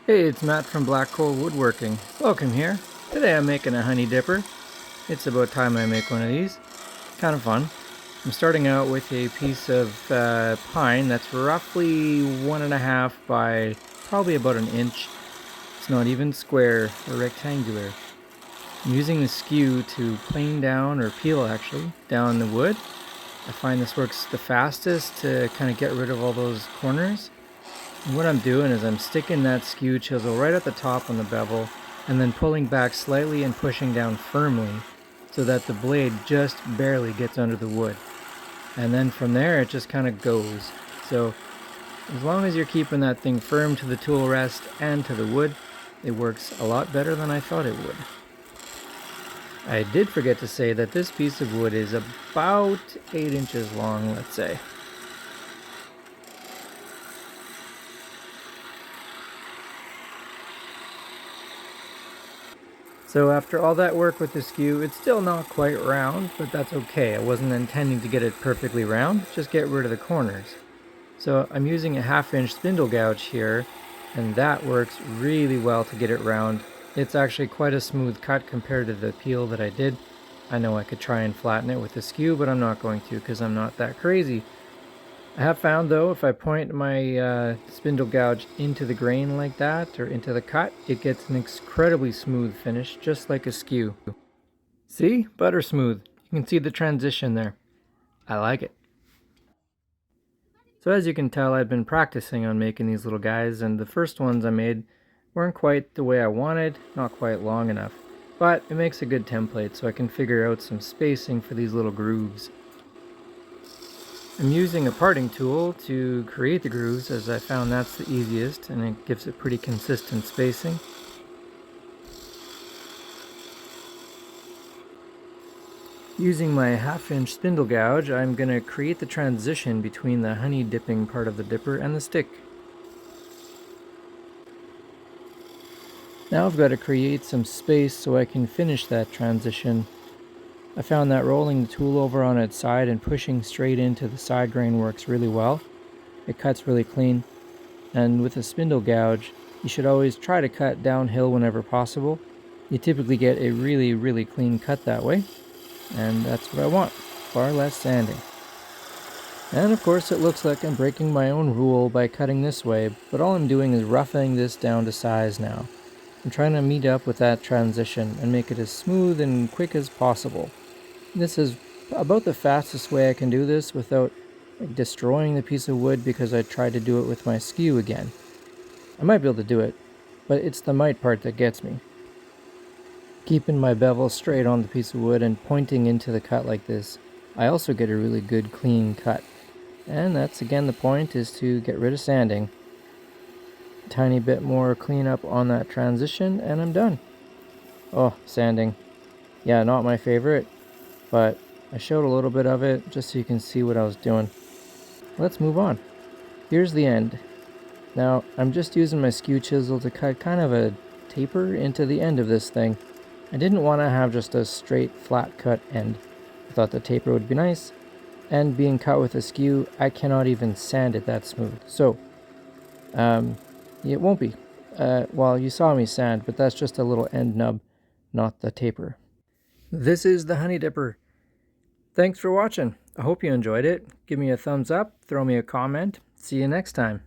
Hey, it's Matt from Black Coal Woodworking. Welcome here. Today I'm making a honey dipper. It's about time I make one of these. Kind of fun. I'm starting out with a piece of pine that's roughly 1.5 by probably about an inch. It's not even square or rectangular. I'm using the skew to plane down, or peel actually, down the wood. I find this works the fastest to kind of get rid of all those corners. And what I'm doing is I'm sticking that skew chisel right at the top on the bevel and then pulling back slightly and pushing down firmly so that the blade just barely gets under the wood. And then from there it just kind of goes. So as long as you're keeping that thing firm to the tool rest and to the wood, it works a lot better than I thought it would. I did forget to say that this piece of wood is about 8 inches long, let's say. So after all that work with the skew, it's still not quite round, but that's okay. I wasn't intending to get it perfectly round, just get rid of the corners. So I'm using a 1/2 inch spindle gouge here, and that works really well to get it round. It's actually quite a smooth cut compared to the peel that I did. I know I could try and flatten it with the skew, but I'm not going to because I'm not that crazy. I have found though, if I point my spindle gouge into the grain like that, or into the cut, it gets an incredibly smooth finish, just like a skew. See? Butter smooth. You can see the transition there. I like it. So as you can tell, I've been practicing on making these little guys, and the first ones I made weren't quite the way I wanted, not quite long enough. But it makes a good template so I can figure out some spacing for these little grooves. I'm using a parting tool to create the grooves, as I found that's the easiest and it gives it pretty consistent spacing. Using my 1/2 inch spindle gouge, I'm going to create the transition between the honey dipping part of the dipper and the stick. Now I've got to create some space so I can finish that transition. I found that rolling the tool over on its side and pushing straight into the side grain works really well. It cuts really clean. And with a spindle gouge, you should always try to cut downhill whenever possible. You typically get a really clean cut that way, and that's what I want, far less sanding. And of course it looks like I'm breaking my own rule by cutting this way, but all I'm doing is roughing this down to size now. I'm trying to meet up with that transition and make it as smooth and quick as possible. This is about the fastest way I can do this without destroying the piece of wood, because I tried to do it with my skew again. I might be able to do it, but it's the might part that gets me. Keeping my bevel straight on the piece of wood and pointing into the cut like this, I also get a really good clean cut. And that's again the point, is to get rid of sanding. A tiny bit more cleanup on that transition and I'm done. Oh, sanding. Yeah, not my favorite, but I showed a little bit of it just so you can see what I was doing. Let's move on. Here's the end. Now, I'm just using my skew chisel to cut kind of a taper into the end of this thing. I didn't want to have just a straight flat cut end. I thought the taper would be nice, and being cut with a skew, I cannot even sand it that smooth. So, it won't be. Well, you saw me sand, but that's just a little end nub, not the taper. This is the honey dipper. Thanks for watching. I hope you enjoyed it. Give me a thumbs up, throw me a comment. See you next time.